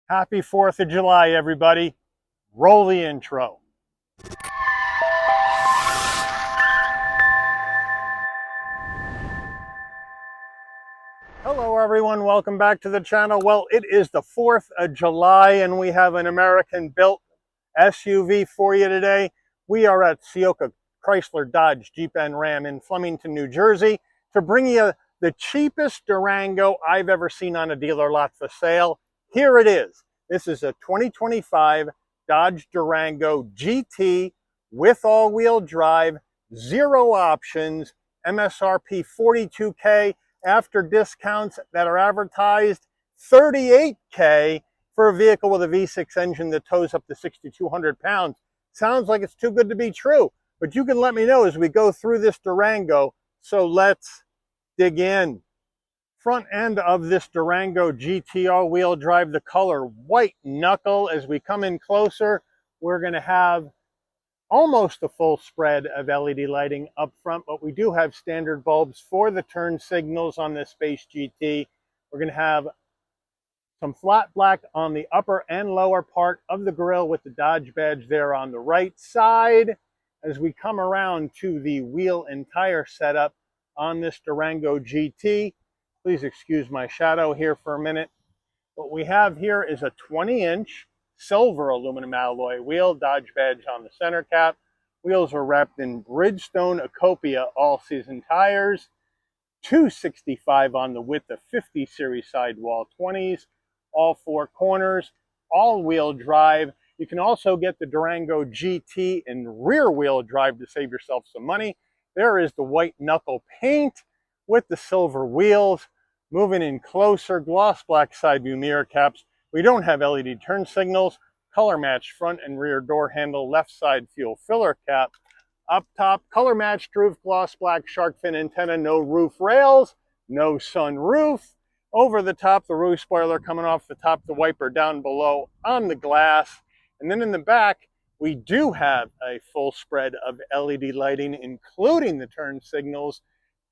Happy 4th of July, everybody. Roll the intro. Hello, everyone. Welcome back to the channel. Well, it is the 4th of July, and we have an American-built SUV for you today. We are at Ciocca, Chrysler, Dodge, Jeep, and Ram in Flemington, New Jersey, to bring you the cheapest Durango I've ever seen on a dealer lot for sale. Here it is. This is a 2025 Dodge Durango GT with all-wheel drive, 0 options, MSRP $42K, after discounts that are advertised $38K for a vehicle with a V6 engine that tows up to 6,200 pounds. Sounds like it's too good to be true, but you can let me know as we go through this Durango. So let's dig in. Front end of this Durango GT all-wheel drive, the color white knuckle. As we come in closer, we're going to have almost a full spread of LED lighting up front, but we do have standard bulbs for the turn signals on this Space GT. We're going to have some flat black on the upper and lower part of the grille with the Dodge badge there on the right side. As we come around to the wheel and tire setup on this Durango GT, please excuse my shadow here for a minute. What we have here is a 20-inch silver aluminum alloy wheel, Dodge badge on the center cap. Wheels are wrapped in Bridgestone Acopia all-season tires, 265 on the width of 50 series sidewall 20s, all 4 corners, all-wheel drive. You can also get the Durango GT in rear-wheel drive to save yourself some money. There is the white knuckle paint with the silver wheels. Moving in closer, gloss black side view mirror caps. We don't have LED turn signals. Color matched front and rear door handle, left side fuel filler cap. Up top, color matched roof, gloss black shark fin antenna, no roof rails, no sunroof. Over the top, the roof spoiler coming off the top, the wiper down below on the glass. And then in the back, we do have a full spread of LED lighting, including the turn signals.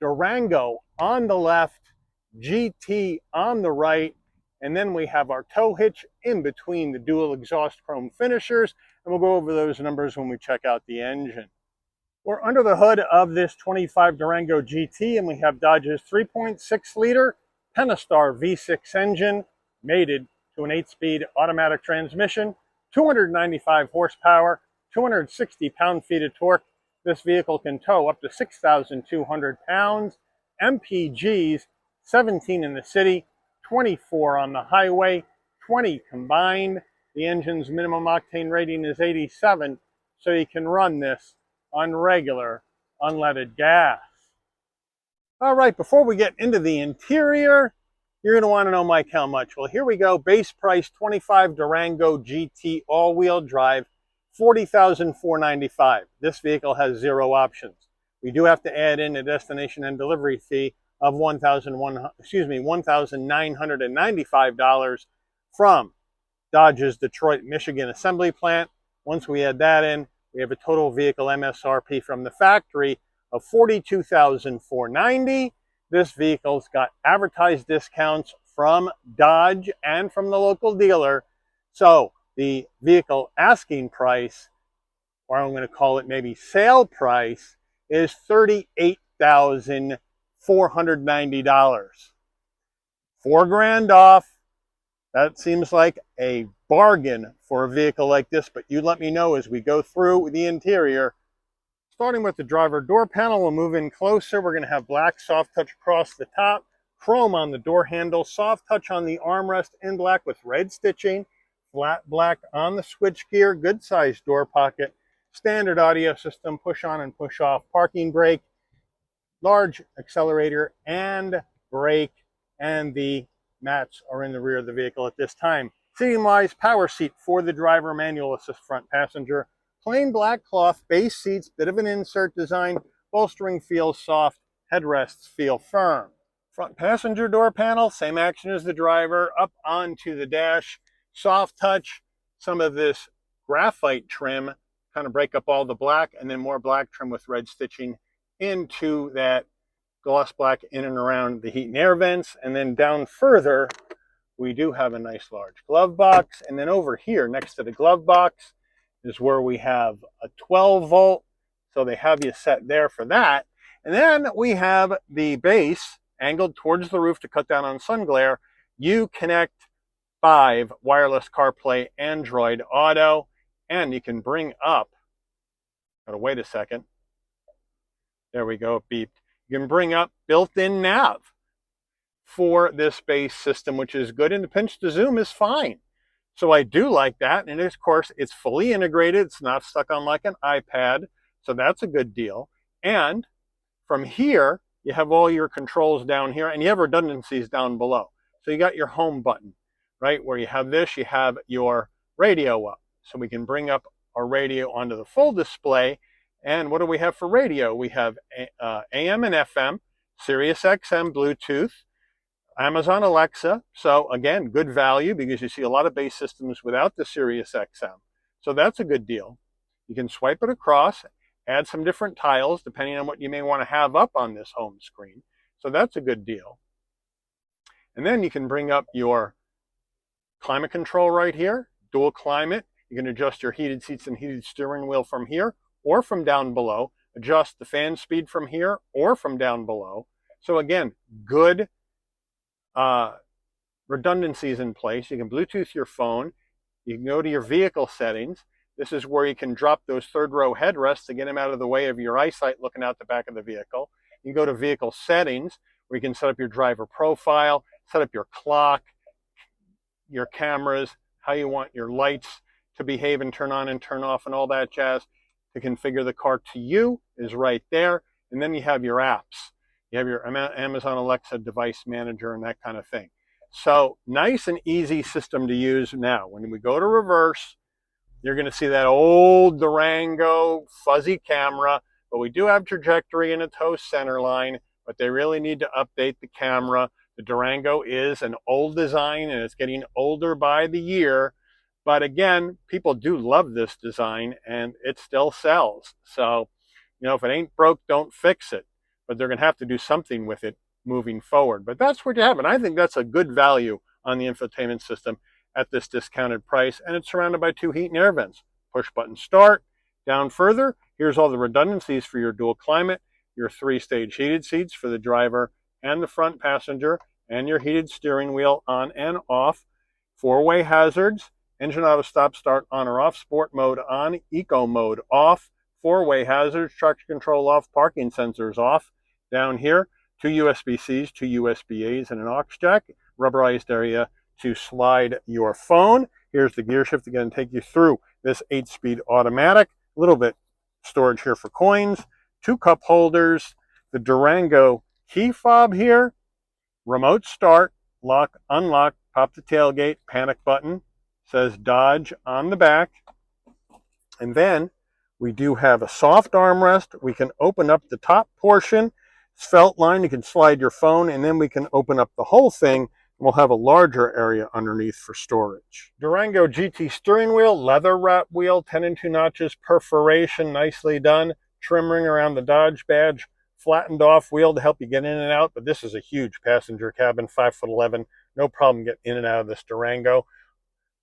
Durango on the left, GT on the right, and then we have our tow hitch in between the dual exhaust chrome finishers, and we'll go over those numbers when we check out the engine. We're under the hood of this 25 Durango GT, and we have Dodge's 3.6-liter Pentastar V6 engine, mated to an 8-speed automatic transmission, 295 horsepower, 260 pound-feet of torque. This vehicle can tow up to 6,200 pounds, MPGs 17 in the city, 24 on the highway, 20 combined. The engine's minimum octane rating is 87, so you can run this on regular unleaded gas. All right, before we get into the interior, you're going to want to know, Mike, how much? Well, here we go. Base price 25 Durango GT all-wheel drive, $40,495. This vehicle has 0 options. We do have to add in a destination and delivery fee of $1,995 from Dodge's Detroit, Michigan assembly plant. Once we add that in, we have a total vehicle MSRP from the factory of $42,490. This vehicle's got advertised discounts from Dodge and from the local dealer. So the vehicle asking price, or I'm going to call it maybe sale price, is $38,490. $4,000 off. That seems like a bargain for a vehicle like this, but you let me know as we go through the interior. Starting with the driver door panel, we'll move in closer. We're going to have black soft touch across the top, chrome on the door handle, soft touch on the armrest in black with red stitching, flat black on the switchgear, good sized door pocket, standard audio system, push on and push off parking brake, large accelerator and brake, and the mats are in the rear of the vehicle at this time. Seating-wise, power seat for the driver, manual assist front passenger, plain black cloth, base seats, bit of an insert design, bolstering feels soft, headrests feel firm. Front passenger door panel, same action as the driver, up onto the dash, soft touch, some of this graphite trim, kind of break up all the black, and then more black trim with red stitching into that gloss black in and around the heat and air vents. And then down further, we do have a nice large glove box. And then over here next to the glove box is where we have a 12 volt. So they have you set there for that. And then we have the base angled towards the roof to cut down on sun glare. You connect 5 wireless CarPlay Android Auto, and you can bring up, gotta wait a second. There we go, it beeped. You can bring up built-in nav for this base system, which is good, and the pinch to zoom is fine. So I do like that, and of course it's fully integrated. It's not stuck on like an iPad, so that's a good deal. And from here, you have all your controls down here, and you have redundancies down below. So you got your home button, right? Where you have this, you have your radio up. So we can bring up our radio onto the full display. And what do we have for radio? We have AM and FM, Sirius XM, Bluetooth, Amazon Alexa. So again, good value because you see a lot of base systems without the Sirius XM. So that's a good deal. You can swipe it across, add some different tiles depending on what you may want to have up on this home screen. So that's a good deal. And then you can bring up your climate control right here, dual climate. You can adjust your heated seats and heated steering wheel from here or from down below. Adjust the fan speed from here or from down below. So again, good redundancies in place. You can Bluetooth your phone. You can go to your vehicle settings. This is where you can drop those third row headrests to get them out of the way of your eyesight looking out the back of the vehicle. You can go to vehicle settings where you can set up your driver profile, set up your clock, your cameras, how you want your lights to behave and turn on and turn off and all that jazz. To configure the car to you is right there. And then you have your apps. You have your Amazon Alexa device manager and that kind of thing. So nice and easy system to use. Now, when we go to reverse, you're going to see that old Durango fuzzy camera, but we do have trajectory and a tow center line, but they really need to update the camera. The Durango is an old design and it's getting older by the year. But again, people do love this design and it still sells. So, you know, if it ain't broke, don't fix it. But they're going to have to do something with it moving forward. But that's what you have. And I think that's a good value on the infotainment system at this discounted price. And it's surrounded by 2 heat and air vents. Push button start. Down further, here's all the redundancies for your dual climate, your 3-stage heated seats for the driver and the front passenger, and your heated steering wheel on and off, 4-way hazards, engine auto stop start on or off, sport mode on, eco mode off, 4-way hazards, traction control off, parking sensors off. Down here, 2 USB-Cs, 2 USB-As, and an aux jack, rubberized area to slide your phone. Here's the gear shift again to take you through this 8-speed automatic. A little bit storage here for coins, 2 cup holders, the Durango key fob here, remote start, lock, unlock, pop the tailgate, panic button, says Dodge on the back. And then we do have a soft armrest. We can open up the top portion. It's felt line. You can slide your phone, and then we can open up the whole thing. We'll have a larger area underneath for storage. Durango GT steering wheel, leather wrap wheel, 10 and 2 notches, perforation, nicely done. Trim ring around the Dodge badge, flattened off wheel to help you get in and out. But this is a huge passenger cabin, 5'11", no problem getting in and out of this Durango.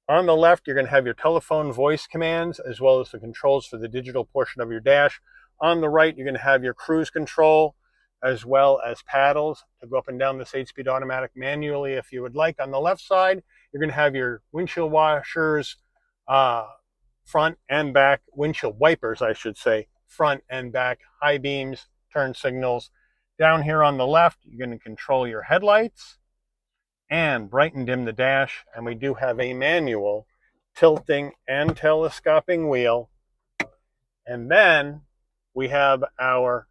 On the left, you're going to have your telephone voice commands as well as the controls for the digital portion of your dash. On the right, you're going to have your cruise control as well as paddles to go up and down this 8-speed automatic manually if you would like. On the left side, you're going to have your windshield washers, front and back, windshield wipers, I should say, front and back, high beams, turn signals. Down here on the left, you're going to control your headlights and brighten and dim the dash. And we do have a manual tilting and telescoping wheel. And then we have our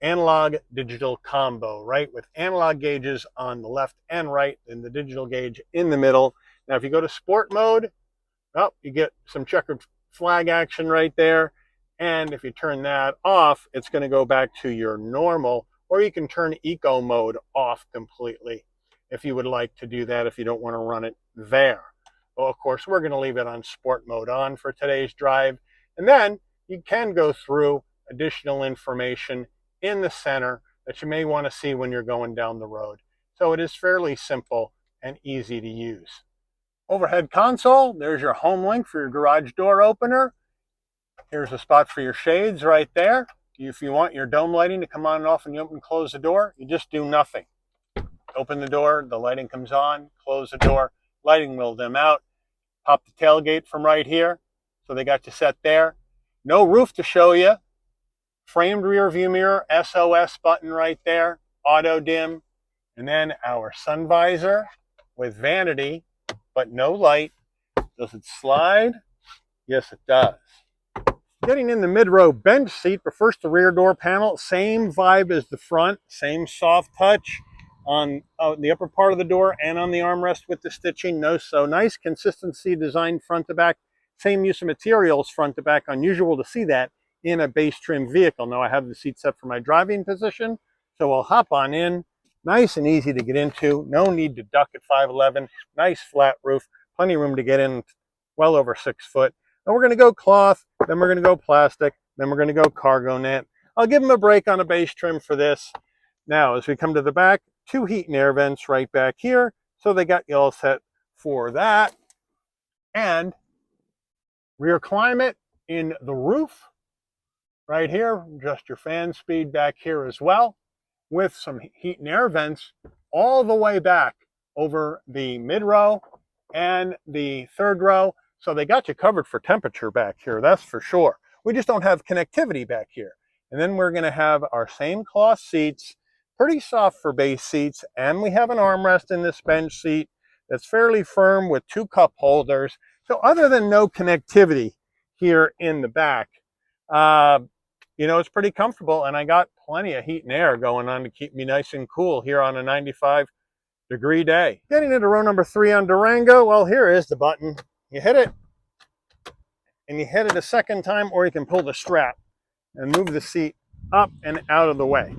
analog digital combo, right? With analog gauges on the left and right and the digital gauge in the middle. Now, if you go to sport mode, oh, you get some checkered flag action right there. And if you turn that off, it's going to go back to your normal, or you can turn eco mode off completely if you would like to do that, if you don't want to run it there. Well, of course, we're going to leave it on sport mode on for today's drive. And then you can go through additional information in the center that you may want to see when you're going down the road. So it is fairly simple and easy to use. Overhead console, there's your home link for your garage door opener. Here's a spot for your shades right there. If you want your dome lighting to come on and off when you open and close the door, you just do nothing. Open the door, the lighting comes on, close the door, lighting will dim out. Pop the tailgate from right here. So they got you set there. No roof to show you. Framed rear view mirror, SOS button right there, auto dim, and then our sun visor with vanity, but no light. Does it slide? Yes, it does. Getting in the mid-row bench seat, but first the rear door panel, same vibe as the front, same soft touch on the upper part of the door and on the armrest with the stitching. So nice consistency design front to back, same use of materials front to back. Unusual to see that in a base trim vehicle. Now I have the seat set for my driving position, so I'll hop on in. Nice and easy to get into. No need to duck at 5'11". Nice flat roof. Plenty of room to get in, well over 6 foot. And we're going to go cloth, then we're going to go plastic, then we're going to go cargo net. I'll give them a break on a base trim for this. Now, as we come to the back, 2 heat and air vents right back here. So they got you all set for that. And rear climate in the roof right here. Adjust your fan speed back here as well, with some heat and air vents all the way back over the mid row and the third row. So they got you covered for temperature back here, that's for sure. We just don't have connectivity back here. And then we're going to have our same cloth seats, pretty soft for base seats, and we have an armrest in this bench seat that's fairly firm with 2 cup holders. So other than no connectivity here in the back, you know, it's pretty comfortable, and I got plenty of heat and air going on to keep me nice and cool here on a 95-degree day. Getting into row number 3 on Durango, well, here is the button. You hit it, and you hit it a second time, or you can pull the strap and move the seat up and out of the way.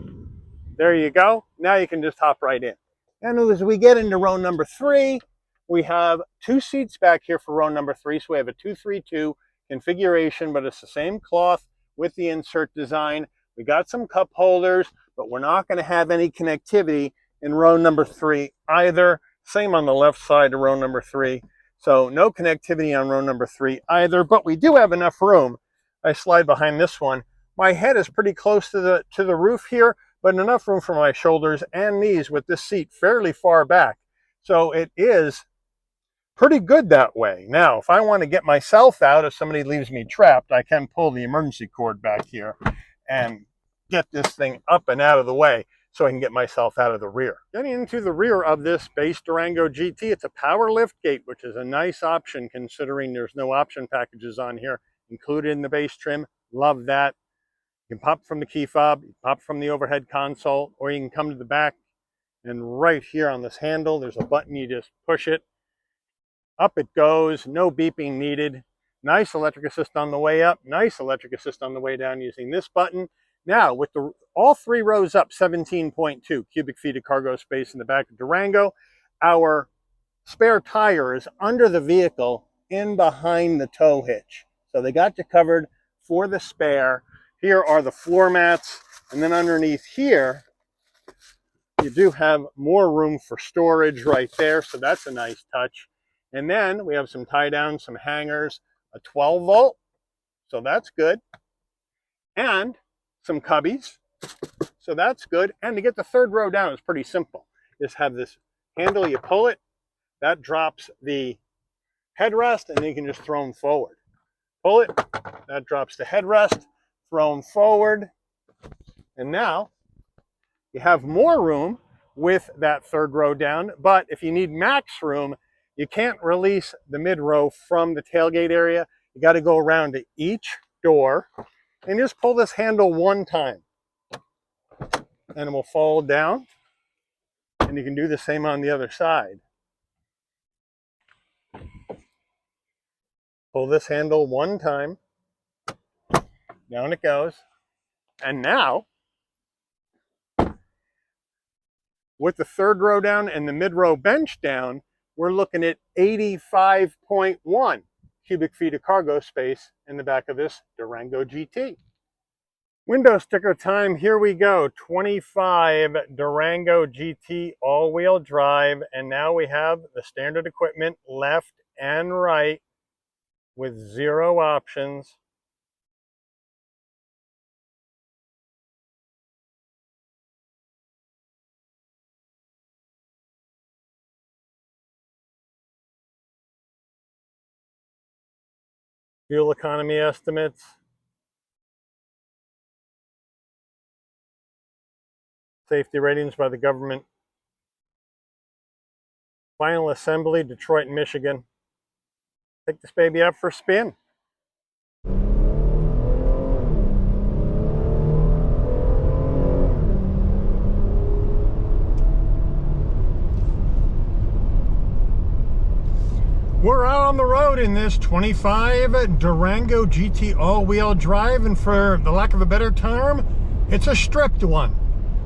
There you go. Now you can just hop right in. And as we get into row number 3, we have 2 seats back here for row number 3. So we have a 232 configuration, but it's the same cloth with the insert design. We got some cup holders, but we're not going to have any connectivity in row number 3 either. Same on the left side of row number 3. So no connectivity on row number 3 either, but we do have enough room. I slide behind this one. My head is pretty close to the roof here, but enough room for my shoulders and knees with this seat fairly far back. So it is pretty good that way. Now, if I want to get myself out, if somebody leaves me trapped, I can pull the emergency cord back here and get this thing up and out of the way so I can get myself out of the rear. Getting into the rear of this base Durango GT, it's a power lift gate, which is a nice option considering there's no option packages on here included in the base trim. Love that. You can pop from the key fob, pop from the overhead console, or you can come to the back, and right here on this handle, there's a button. You just push it. Up it goes, no beeping needed. Nice electric assist on the way up, nice electric assist on the way down using this button. Now, with all 3 rows up, 17.2 cubic feet of cargo space in the back of Durango. Our spare tire is under the vehicle in behind the tow hitch. So they got you covered for the spare. Here are the floor mats, and then underneath here, you do have more room for storage right there, so that's a nice touch. And then we have some tie downs, some hangers, a 12 volt, so that's good, and some cubbies, so that's good. And to get the third row down is pretty simple. Just have this handle, you pull it, that drops the headrest, and then you can just throw them forward. Pull it, that drops the headrest, throw them forward, and now you have more room with that third row down. But if you need max room, you can't release the mid row from the tailgate area. You got to go around to each door and just pull this handle one time, and it will fold down, and you can do the same on the other side. Pull this handle one time, down it goes, and now with the third row down and the mid row bench down, we're looking at 85.1 cubic feet of cargo space in the back of this Durango GT. Window sticker time, here we go. 25 Durango GT all-wheel drive, and now we have the standard equipment left and right with 0 options. Fuel economy estimates. Safety ratings by the government. Final assembly, Detroit, Michigan. Take this baby up for a spin. We're out on the road in this 25 Durango GT all-wheel drive, and for the lack of a better term, it's a stripped one.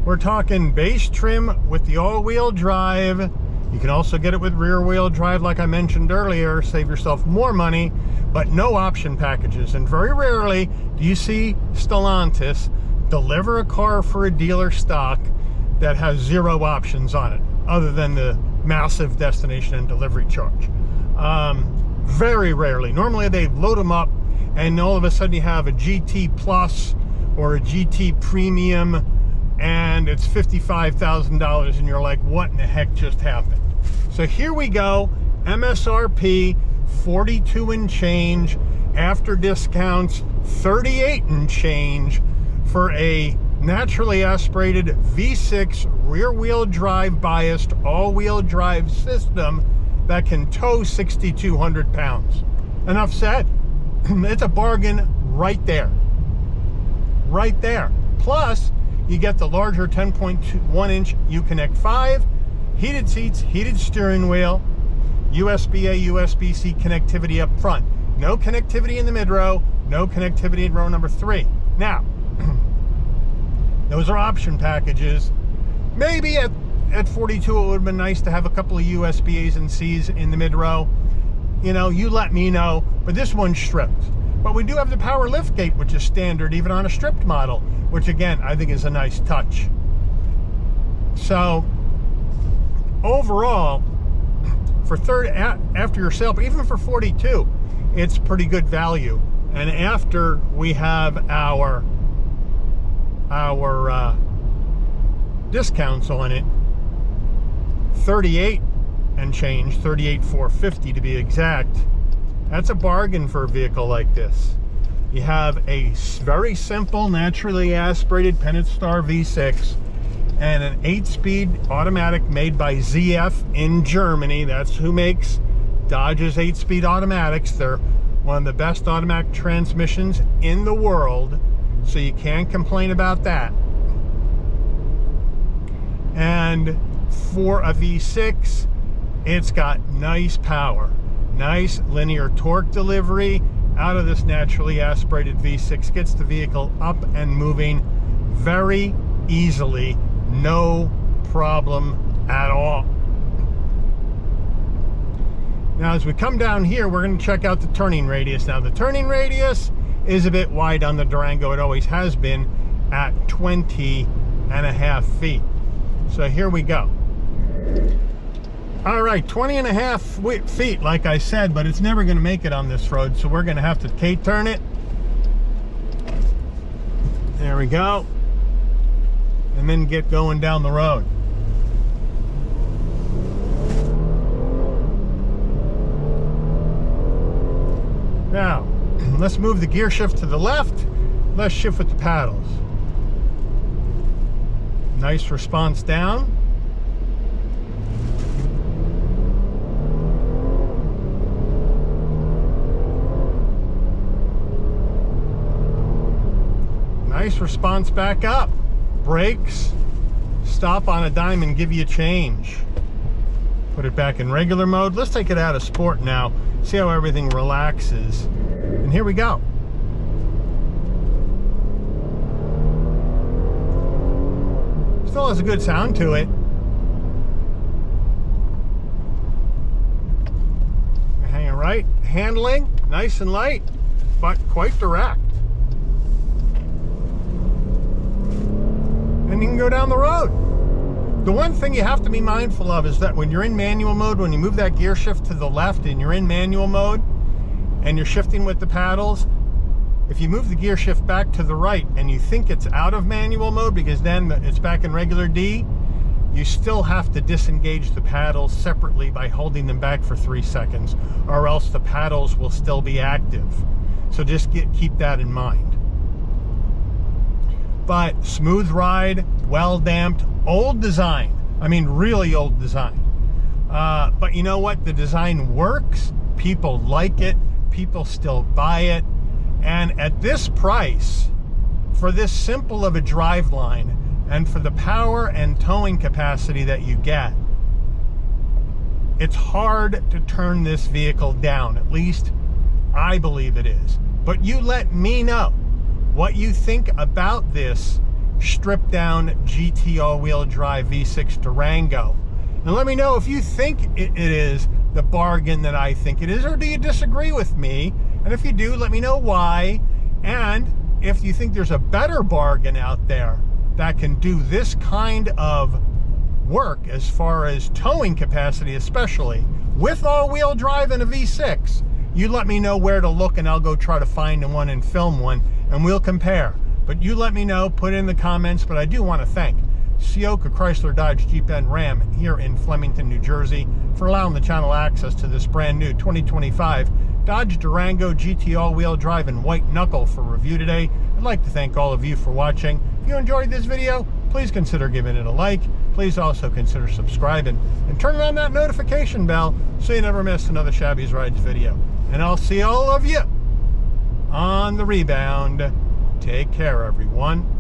We're talking base trim with the all-wheel drive. You can also get it with rear-wheel drive like I mentioned earlier, save yourself more money, but no option packages. And very rarely do you see Stellantis deliver a car for a dealer stock that has 0 options on it, other than the massive destination and delivery charge. Very rarely. Normally they load them up and all of a sudden you have a GT Plus or a GT Premium and it's $55,000 and you're like, what in the heck just happened? So here we go, MSRP 42 and change, after discounts 38 and change for a naturally aspirated V6 rear-wheel drive biased all-wheel drive system that can tow 6,200 pounds. Enough said. It's a bargain right there. Right there. Plus, you get the larger 10.1-inch Uconnect 5, heated seats, heated steering wheel, USB-A, USB-C connectivity up front. No connectivity in the mid-row, no connectivity in row number 3. Now, those are option packages. Maybe at 42 it would have been nice to have a couple of USB-A's and C's in the mid-row. You know, you let me know, but this one's stripped. But we do have the power liftgate, which is standard even on a stripped model, which again, I think is a nice touch. So, overall, for after your sale, but even for 42, it's pretty good value. And after we have our discounts on it, 38 and change, 38,450 to be exact. That's a bargain for a vehicle like this. You have a very simple, naturally aspirated Pentastar V6 and an 8-speed automatic made by ZF in Germany. That's who makes Dodge's 8-speed automatics. They're one of the best automatic transmissions in the world, so you can't complain about that. And for a V6, it's got nice power, nice linear torque delivery out of this naturally aspirated V6. Gets the vehicle up and moving very easily, no problem at all. Now as we come down here, we're going to check out the turning radius. Now the turning radius is a bit wide on the Durango. It always has been at 20.5 feet. So here we go. All right, 20.5 feet, like I said, but it's never going to make it on this road, so we're going to have to K-turn it. There we go. And then get going down the road. Now, let's move the gear shift to the left. Let's shift with the paddles. Nice response down. Nice response back up. Brakes, stop on a dime and give you a change. Put it back in regular mode. Let's take it out of sport now. See how everything relaxes. And here we go. Still has a good sound to it. Hanging right. Handling, nice and light, but quite direct. and you can go down the road. The one thing you have to be mindful of is that when you're in manual mode, when you move that gear shift to the left and you're in manual mode and you're shifting with the paddles, if you move the gear shift back to the right and you think it's out of manual mode because then it's back in regular D, you still have to disengage the paddles separately by holding them back for 3 seconds, or else the paddles will still be active. So just keep that in mind. But smooth ride, well damped, old design. I mean, really old design. But you know what? The design works. People like it. People still buy it. And at this price, for this simple of a driveline, and for the power and towing capacity that you get, it's hard to turn this vehicle down. At least I believe it is. But you let me know what you think about this stripped down GT all-wheel drive V6 Durango. And let me know if you think it is the bargain that I think it is, or do you disagree with me? And if you do, let me know why. And if you think there's a better bargain out there that can do this kind of work as far as towing capacity, especially with all-wheel drive and a V6, you let me know where to look and I'll go try to find one and film one and we'll compare. But you let me know, put it in the comments. But I do want to thank Ciocca, Chrysler, Dodge, Jeep, and Ram here in Flemington, New Jersey for allowing the channel access to this brand new 2025 Dodge Durango GT all-wheel drive in white knuckle for review today. I'd like to thank all of you for watching. If you enjoyed this video, please consider giving it a like. Please also consider subscribing and turning on that notification bell so you never miss another Shabby's Rides video. And I'll see all of you on the rebound. Take care, everyone.